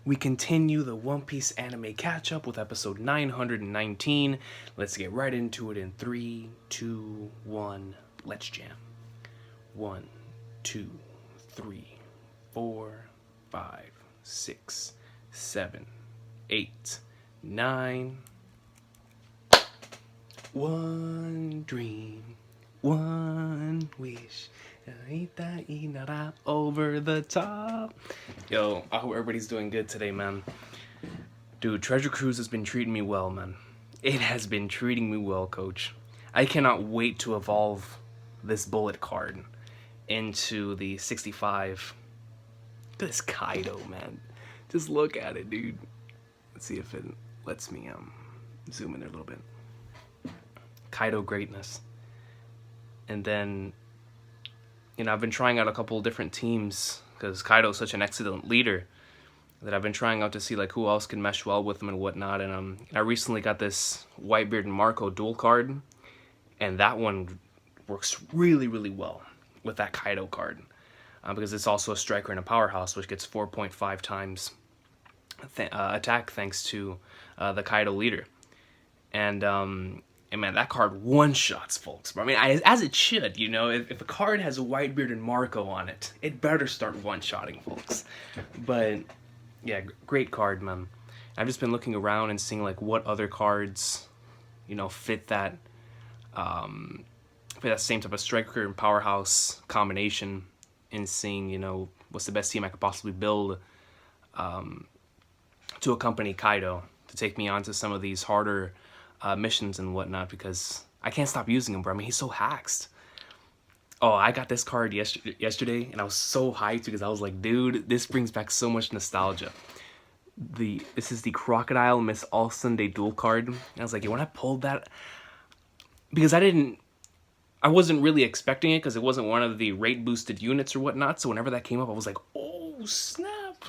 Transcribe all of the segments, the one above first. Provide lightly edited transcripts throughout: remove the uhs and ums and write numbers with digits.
we continue the One Piece anime catch-up with episode 919. Let's get right into it in 3, 2, 1, let's jam. 1, 2, 3, 4, 5, 6, 7, 8, 9. One dream, one wish. Over the top. Yo, I hope everybody's doing good today, man. Dude, Treasure Cruise has been treating me well, man. It has been treating me well, coach. I cannot wait to evolve this bullet card into the 65. Look at this Kaido, man. Just look at it, dude. Let's see if it lets me zoom in there a little bit. Kaido greatness. And then, you know, I've been trying out a couple different teams because Kaido's such an excellent leader that I've been trying out to see like who else can mesh well with him and whatnot. And I recently got this Whitebeard and Marco dual card, and that one works really, really well with that Kaido card because it's also a striker and a powerhouse, which gets 4.5 times attack thanks to the Kaido leader. And man, that card one-shots, folks. I mean, as it should, you know. If a card has a Whitebeard and Marco on it, it better start one-shotting, folks. But, yeah, great card, man. I've just been looking around and seeing, like, what other cards, you know, fit that same type of striker and powerhouse combination, and seeing, you know, what's the best team I could possibly build to accompany Kaido, to take me on to some of these harder missions and whatnot, because I can't stop using him, bro. I mean, he's so haxed. Oh, I got this card yesterday, and I was so hyped because I was like, dude, this brings back so much nostalgia. This is the Crocodile Miss All Sunday dual card. And I was like, yeah, when I pulled that, because I wasn't really expecting it because it wasn't one of the rate boosted units or whatnot. So whenever that came up, I was like, oh snap,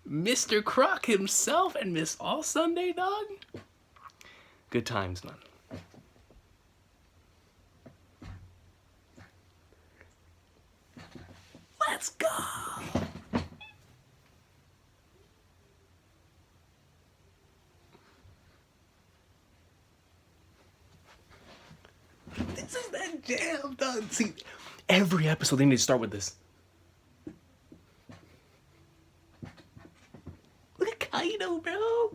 Mr. Croc himself and Miss All Sunday, dog. Good times, man. Let's go. This is that jam, dog. See, every episode they need to start with this. Look at Kaido, bro.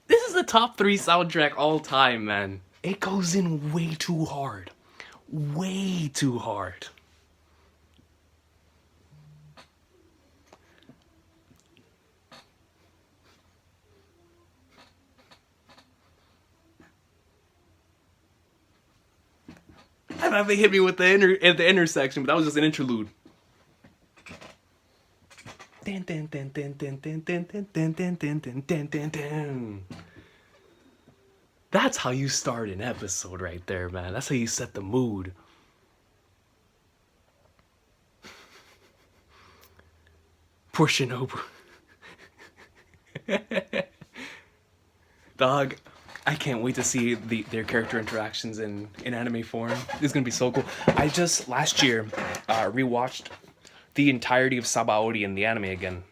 This is the top 3 soundtrack all time, man. It goes in way too hard. Way too hard. I thought they hit me with the intersection, but that was just an interlude. That's how you start an episode right there, man. That's how you set the mood. Poor Shinobu. Dog, I can't wait to see their character interactions in anime form. This is gonna be so cool. I just last year rewatched the entirety of Sabaody in the anime again.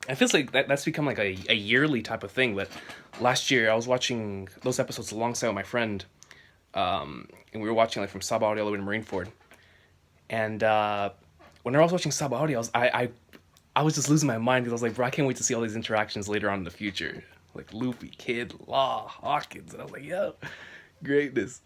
It feels like that's become like a yearly type of thing, but last year I was watching those episodes alongside with my friend, and we were watching like from Sabaody all the way to Marineford. And when I was watching Sabaody, I was just losing my mind because I was like, bro, I can't wait to see all these interactions later on in the future. Like Luffy, Kid, Law, Hawkins, and I was like, yo, greatness.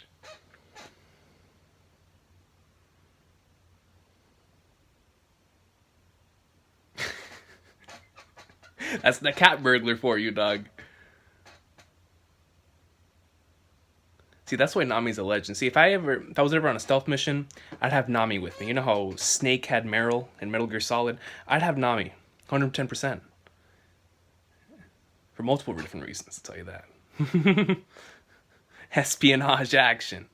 That's the cat burglar for you, dog. See, that's why Nami's a legend. See, if I was ever on a stealth mission, I'd have Nami with me. You know how Snake had Meryl in Metal Gear Solid? I'd have Nami, 110%. For multiple different reasons, I'll tell you that. Espionage action.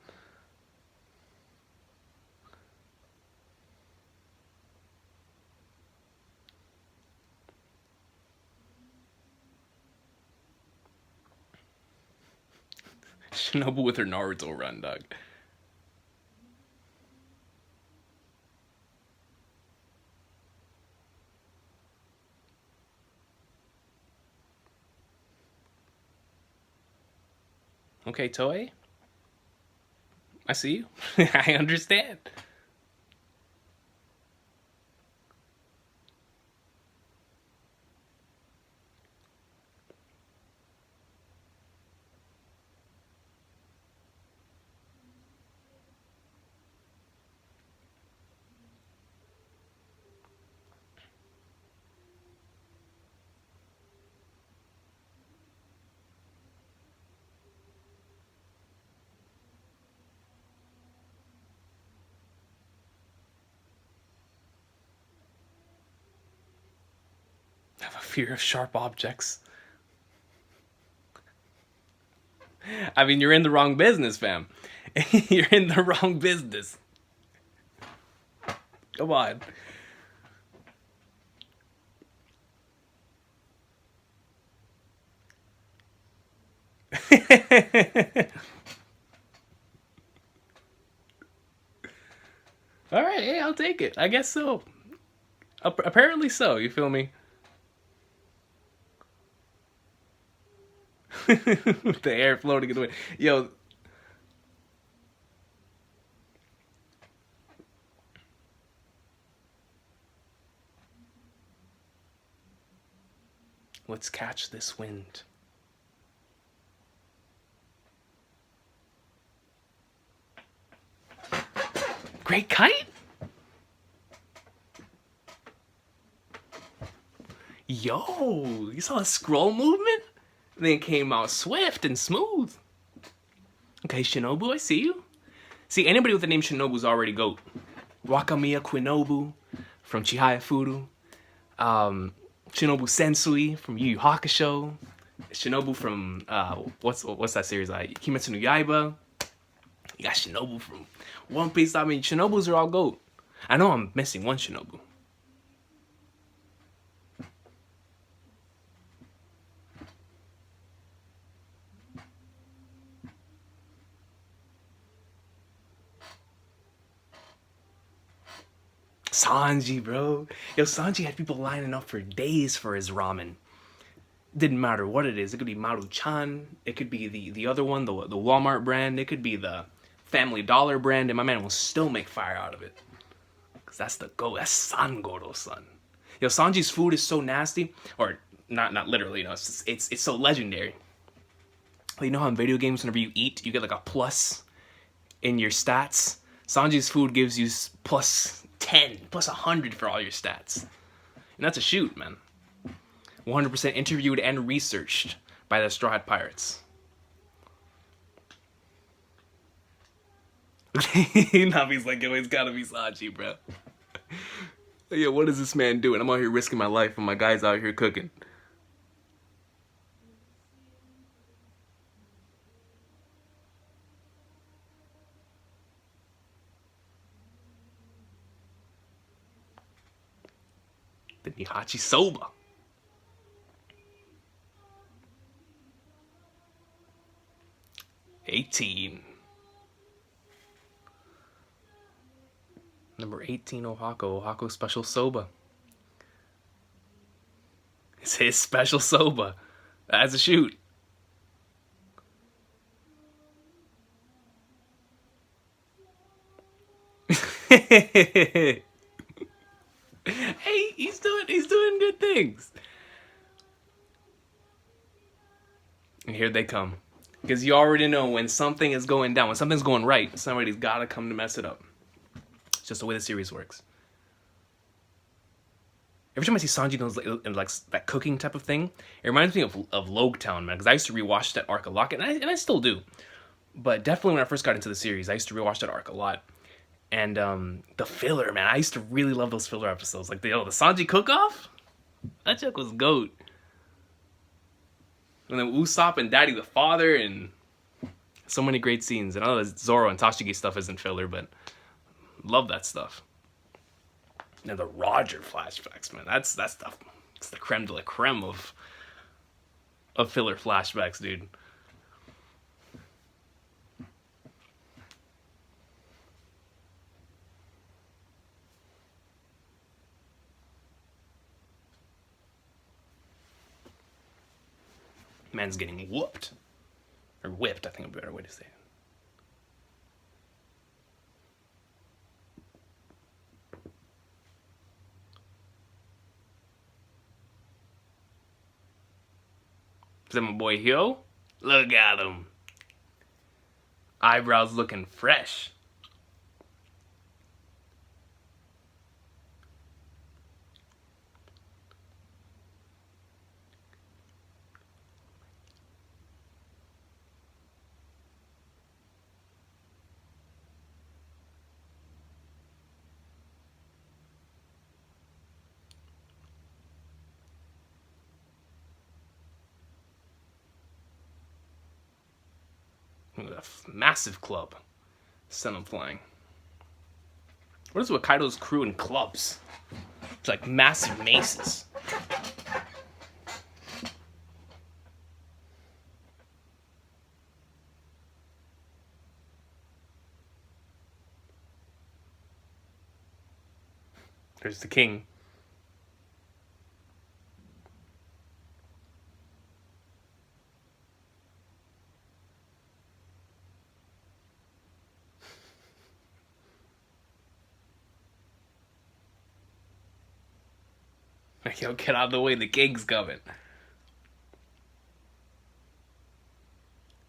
Shinobu with her Naruto run, dog. Okay, Toei. I see you. I understand. I have a fear of sharp objects. I mean, you're in the wrong business, fam. You're in the wrong business. Come on. All right, hey, I'll take it. I guess so. Apparently so. You feel me? The air floating in the wind. Yo. Let's catch this wind. Great kite? Yo, you saw a scroll movement? Then it came out swift and smooth. Okay, Shinobu, I see you. See, anybody with the name Shinobu is already GOAT. Wakamiya Quinobu from Chihaya Furu. Shinobu Sensui from Yu Yu Hakusho. Shinobu from, what's that series? Kimetsu no Yaiba. You got Shinobu from One Piece. I mean, Shinobus are all GOAT. I know I'm missing one Shinobu. Sanji, bro. Yo, Sanji had people lining up for days for his ramen. Didn't matter what it is. It could be Maru-chan. It could be the other one, the Walmart brand. It could be the Family Dollar brand. And my man will still make fire out of it. Because that's the go. That's Sangoro, son. Yo, Sanji's food is so nasty. Or, not literally, you know. It's so legendary. You know how in video games, whenever you eat, you get like a plus in your stats? Sanji's food gives you plus 10, plus 100 for all your stats. And that's a shoot, man. 100% interviewed and researched by the Straw Hat Pirates. Nami's like, yo, it's gotta be Sanji, bro. Yo, what is this man doing? I'm out here risking my life and my guy's out here cooking. The Nihachi Soba. Number 18, Ohako Special Soba. It's his special soba. That's a shoot. Hey, he's doing good things. And here they come. Because you already know when something is going down, when something's going right, somebody's got to come to mess it up. It's just the way the series works. Every time I see Sanji in like that cooking type of thing, it reminds me of Logetown, man. Because I used to rewatch that arc a lot, and I still do. But definitely when I first got into the series, I used to rewatch that arc a lot. And the filler, man, I used to really love those filler episodes. Like the Sanji cook-off? That joke was GOAT. And then Usopp and Daddy the Father, and so many great scenes. And I know that Zoro and Tashigi stuff isn't filler, but love that stuff. And the Roger flashbacks, man. That's the it's the creme de la creme of filler flashbacks, dude. Man's getting whooped. Or whipped, I think would be a better way to say it. Is that my boy Hyo? Look at him. Eyebrows looking fresh. A massive club. Send them flying. What is with Kaido's crew in clubs? It's like massive maces. There's the king. Like, yo, get out of the way, the king's coming.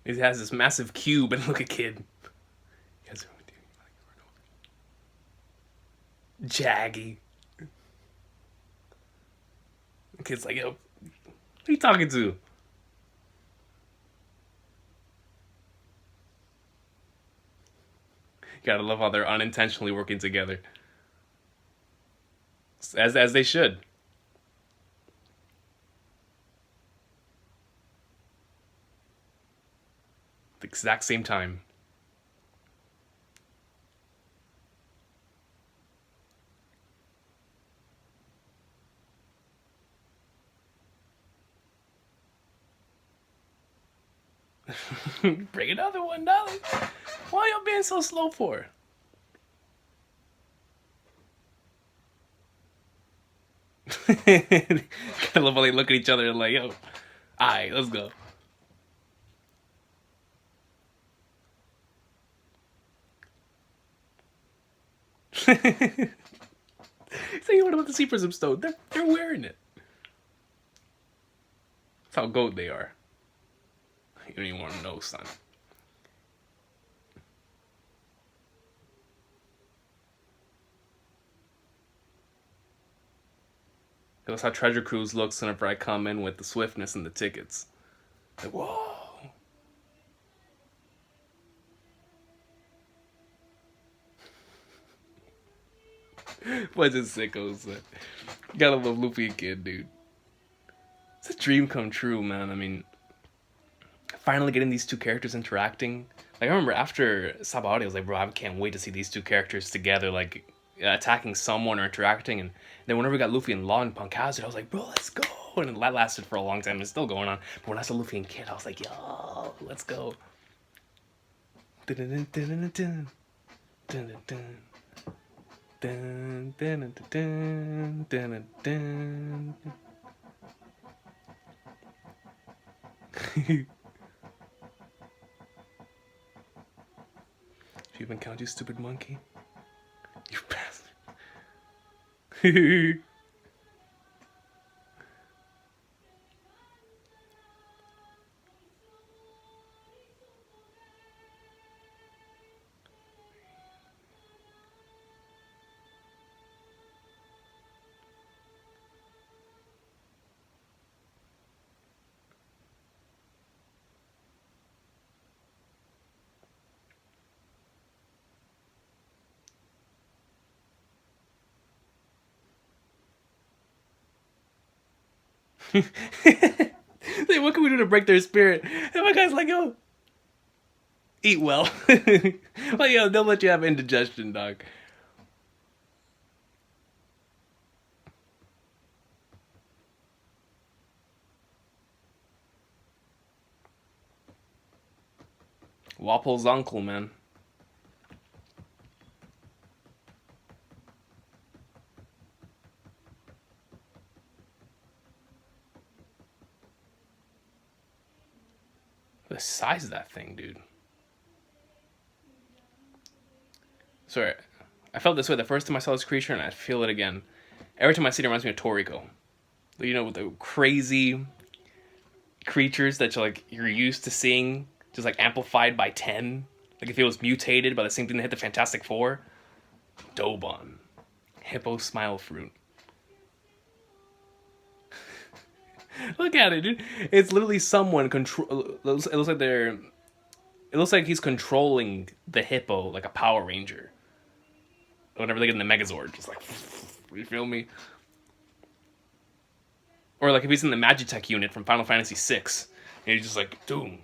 He has this massive cube, and look at Kid. Jaggy. The kid's like, yo, who are you talking to? Gotta love how they're unintentionally working together. As they should. At the exact same time. Bring another one, darling. Why y'all being so slow for? I love how they look at each other and like, yo, alright, let's go. So what about the Sea Prism Stone? They're wearing it. That's how gold they are. You don't even want to know, son. That's how Treasure Cruise looks whenever I come in with the swiftness and the tickets. Like, whoa. Bunch of sickos. Gotta love Luffy and Kid, dude. It's a dream come true, man. I mean, finally getting these two characters interacting. Like, I remember after Sabaody, I was like, bro, I can't wait to see these two characters together, like, attacking someone or interacting. And then whenever we got Luffy and Law and Punk Hazard, I was like, bro, let's go. And that lasted for a long time. It's still going on. But when I saw Luffy and Kid, I was like, yo, let's go. Dun, dun, dun, dun, dun. Dun, dun, dun, dun, dun, dun. You even count, you stupid monkey? You bastard. Hey, what can we do to break their spirit. And my guy's like, yo, eat well. Like, yo, they'll let you have indigestion, dog. Walpole's uncle, man. The size of that thing, dude. Sorry, I felt this way the first time I saw this creature, and I feel it again. Every time I see it, it reminds me of Toriko. You know, with the crazy creatures that you're used to seeing, just like amplified by 10. Like if it was mutated by the same thing that hit the Fantastic Four. Dobon. Hippo smile fruit. Look at it, dude. It's literally someone control. It looks like they're. It looks like he's controlling the hippo like a Power Ranger. Whenever they get in the Megazord, just like, you feel me? Or like if he's in the Magitech unit from Final Fantasy VI, and he's just like doom,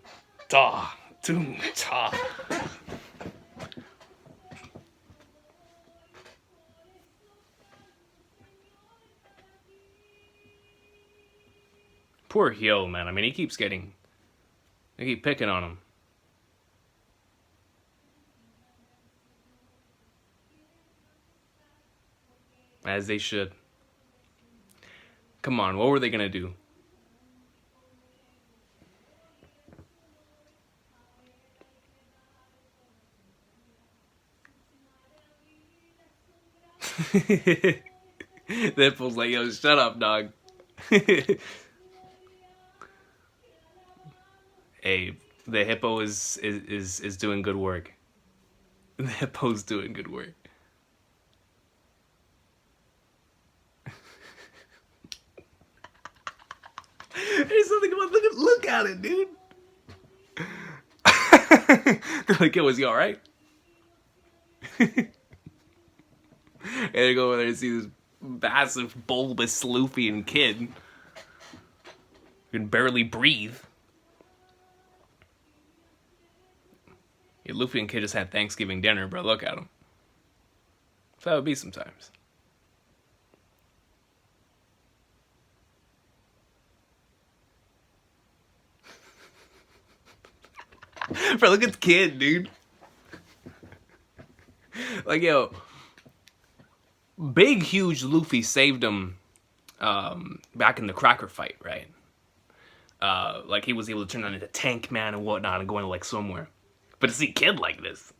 da, doom, da. Poor Hyo, man. I mean, he keeps getting. They keep picking on him. As they should. Come on, what were they gonna do? Deadpool's like, yo, shut up, dog. Hey, the hippo is doing good work. The hippo's doing good work. There's something about look at it, dude. They're like, yo, was he alright? And they go over there and see this massive, bulbous Luffy and Kid. You can barely breathe. Yeah, Luffy and Kid just had Thanksgiving dinner, bro. Look at them. So that would be sometimes. Bro, look at the Kid, dude. Like, yo, big, huge Luffy saved him back in the Cracker fight, right? Like, he was able to turn on into Tank Man and whatnot and going, like, somewhere. But to see Kid like this.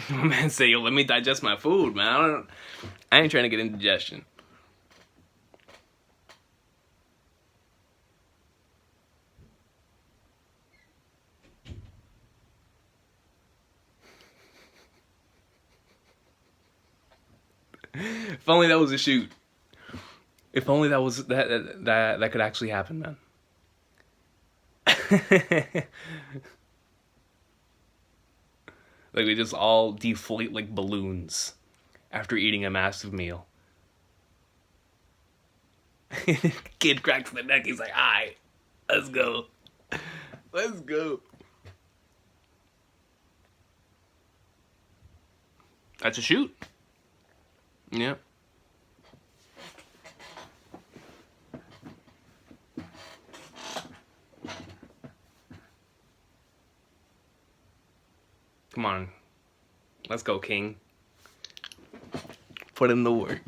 My man say, yo, let me digest my food, man. I ain't trying to get indigestion. If only that was a shoot. If only that was that could actually happen, man. Like, we just all deflate like balloons after eating a massive meal. Kid cracks the neck. He's like, "Alright, let's go. Let's go." That's a shoot. Yeah. Come on. Let's go, King. Put in the work.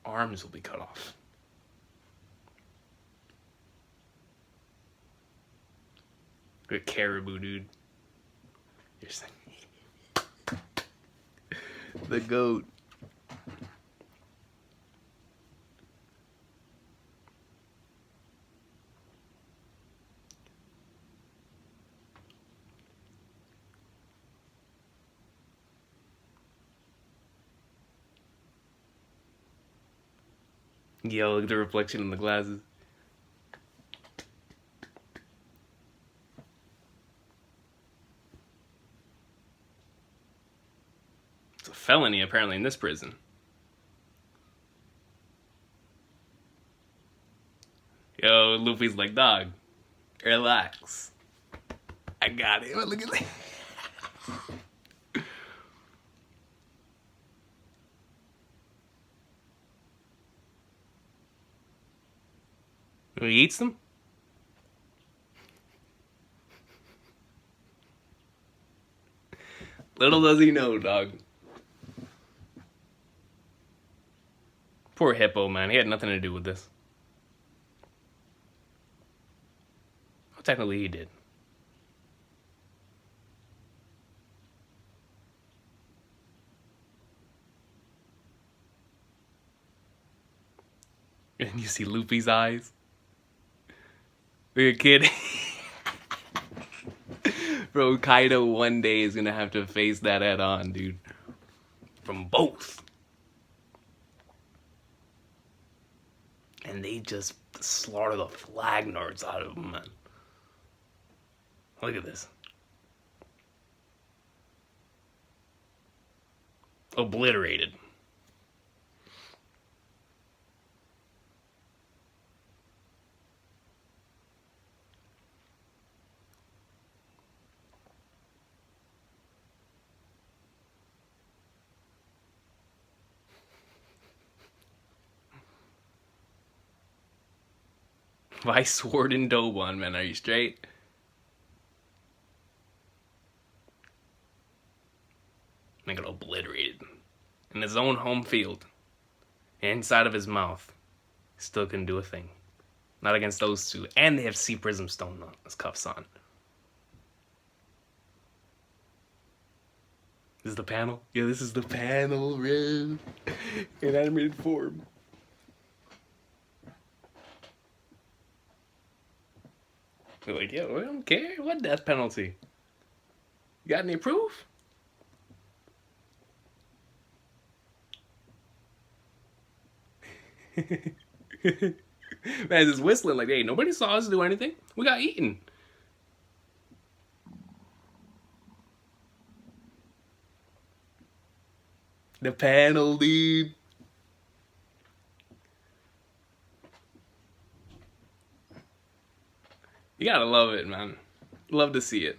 Arms will be cut off. A caribou, dude. You're saying the goat. Yo, look at the reflection in the glasses. It's a felony, apparently, in this prison. Yo, Luffy's like, dog, relax. I got it. Look at that. He eats them? Little does he know, dog. Poor Hippo, man. He had nothing to do with this. Well, technically, he did. And you see Luffy's eyes. Look at Kid. Bro, Kaido one day is gonna have to face that head on, dude. From both. And they just slaughter the flagnards out of him, man. Look at this. Obliterated. Why Sword and Dobon, man? Are you straight? Man got obliterated. In his own home field. Inside of his mouth. Still couldn't do a thing. Not against those two. And they have Sea Prism Stone as cuffs on. This is the panel? Yeah, this is the panel, bro. In animated form. They're like, yo, I don't care. What death penalty? You got any proof? Man, just whistling like, hey, nobody saw us do anything. We got eaten. The panel, dude. You gotta love it, man. Love to see it.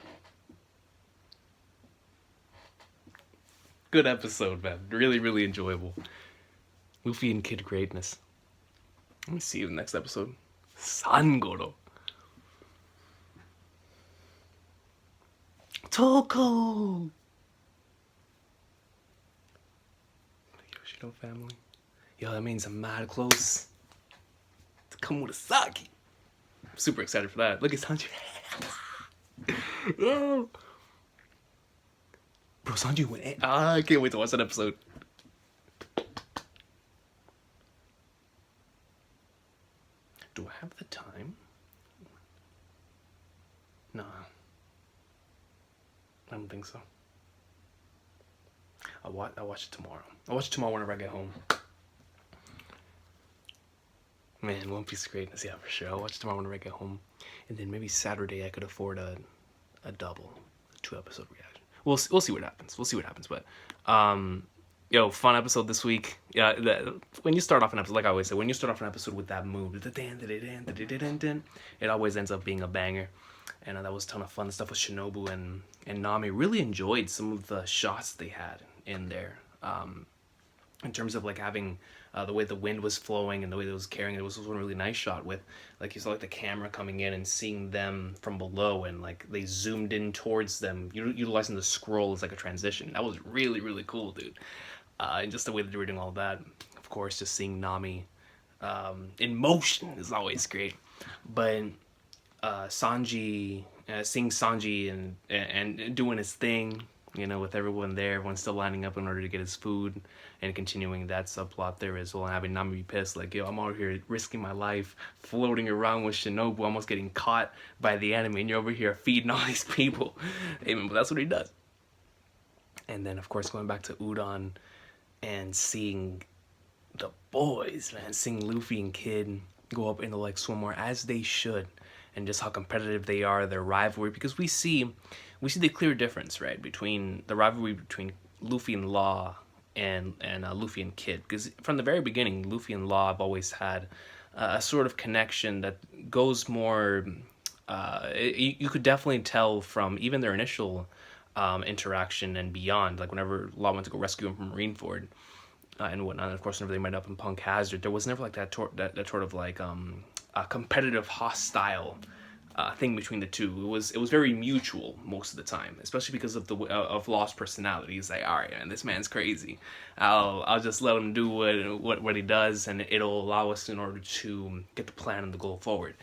Good episode, man. Really, really enjoyable. Luffy and Kid greatness. Let me see you in the next episode. Sangoro. Toko! Yoshino family. Yo, that means I'm mad close to Komurasaki. I'm super excited for that. Look at Sanji. Oh. Bro, Sanji went in. I can't wait to watch that episode. Do I have the time? No. I don't think so. I'll watch it tomorrow. I'll watch it tomorrow whenever I get home. Man, One Piece greatness, yeah, for sure. I'll watch it tomorrow whenever I get home. And then maybe Saturday I could afford a double, a 2-episode reaction. We'll see what happens. We'll see what happens. But, yo, fun episode this week. Yeah, when you start off an episode, like I always say, when you start off an episode with that mood, it always ends up being a banger. And that was a ton of fun. The stuff with Shinobu and Nami. Really enjoyed some of the shots they had in there. In terms of like having the way the wind was flowing and the way it was carrying it was one really nice shot with, like, you saw like the camera coming in and seeing them from below, and like they zoomed in towards them, utilizing the scroll as like a transition. That was really, really cool, dude. And just the way that they were doing all that. Of course, just seeing Nami in motion is always great. But Sanji seeing Sanji and doing his thing, you know, with everyone there, everyone's still lining up in order to get his food, and continuing that subplot there as well, and having Nami be pissed, like, yo, I'm out here risking my life, floating around with Shinobu, almost getting caught by the enemy, and you're over here feeding all these people. But that's what he does. And then, of course, going back to Udon and seeing the boys, man, seeing Luffy and Kid go up into like swim more as they should, and just how competitive they are, their rivalry, because we see the clear difference, right, between the rivalry between Luffy and Law and Luffy and Kid, because from the very beginning, Luffy and Law have always had a sort of connection that goes more. You could definitely tell from even their initial interaction and beyond, like whenever Law went to go rescue him from Marineford. And whatnot. And of course, whenever they met up in Punk Hazard, there was never like that sort of like a competitive, hostile thing between the two. It was very mutual most of the time, especially because of the of Law's personality. He's like, all right, man, this man's crazy. I'll just let him do what he does, and it'll allow us in order to get the plan and the goal forward.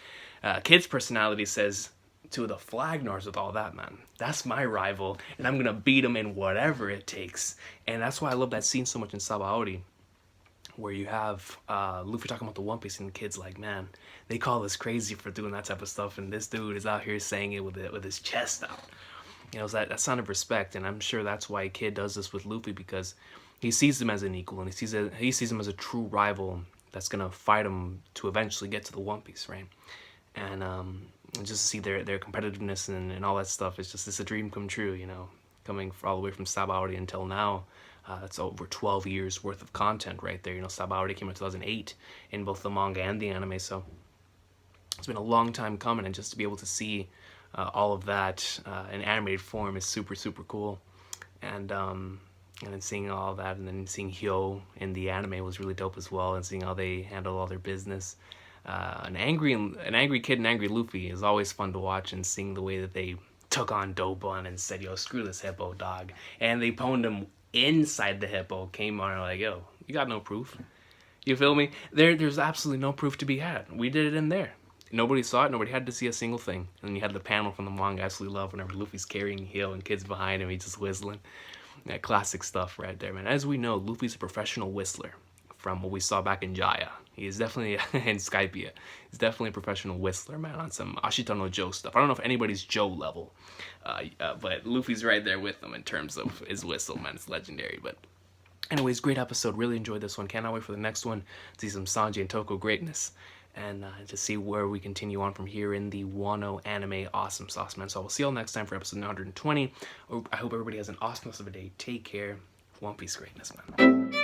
Kid's personality says, to the Flagnars with all that, man, that's my rival, and I'm gonna beat him in whatever it takes. And that's why I love that scene so much in Sabaody, where you have Luffy talking about the One Piece, and the Kid's like, man, they call us crazy for doing that type of stuff, and this dude is out here saying it with his chest out. You know, it's that sign of respect, and I'm sure that's why Kid does this with Luffy, because he sees him as an equal, and he sees him as a true rival that's gonna fight him to eventually get to the One Piece, right? And just to see their competitiveness and all that stuff, it's a dream come true, you know, coming all the way from Sabaody until now. That's over 12 years worth of content right there. You know, Sabaody came in 2008 in both the manga and the anime, so it's been a long time coming, and just to be able to see all of that in animated form is super, super cool. And then seeing all that, and then seeing Hyo in the anime was really dope as well, and seeing how they handle all their business. An angry Kid and angry Luffy is always fun to watch, and seeing the way that they took on Dobon and said, yo, screw this hippo, dog, and they pwned him inside the hippo, came on and like, yo, you got no proof, you feel me? There's absolutely no proof to be had. We did it in there, nobody saw it, nobody had to see a single thing. And you had the panel from the manga I absolutely love, whenever Luffy's carrying Hyo and Kid's behind him, he's just whistling. That classic stuff right there, man. As we know, Luffy's a professional whistler from what we saw back in Jaya. He is definitely, in Skypiea, he's definitely a professional whistler, man, on some Ashita no Joe stuff. I don't know if anybody's Joe level, but Luffy's right there with him in terms of his whistle, man. It's legendary. But anyways, great episode. Really enjoyed this one. Cannot wait for the next one to see some Sanji and Toko greatness, and to see where we continue on from here in the Wano anime awesome sauce, man. So we'll see you all next time for episode 920. I hope everybody has an awesome rest of a day. Take care. One Piece greatness, man.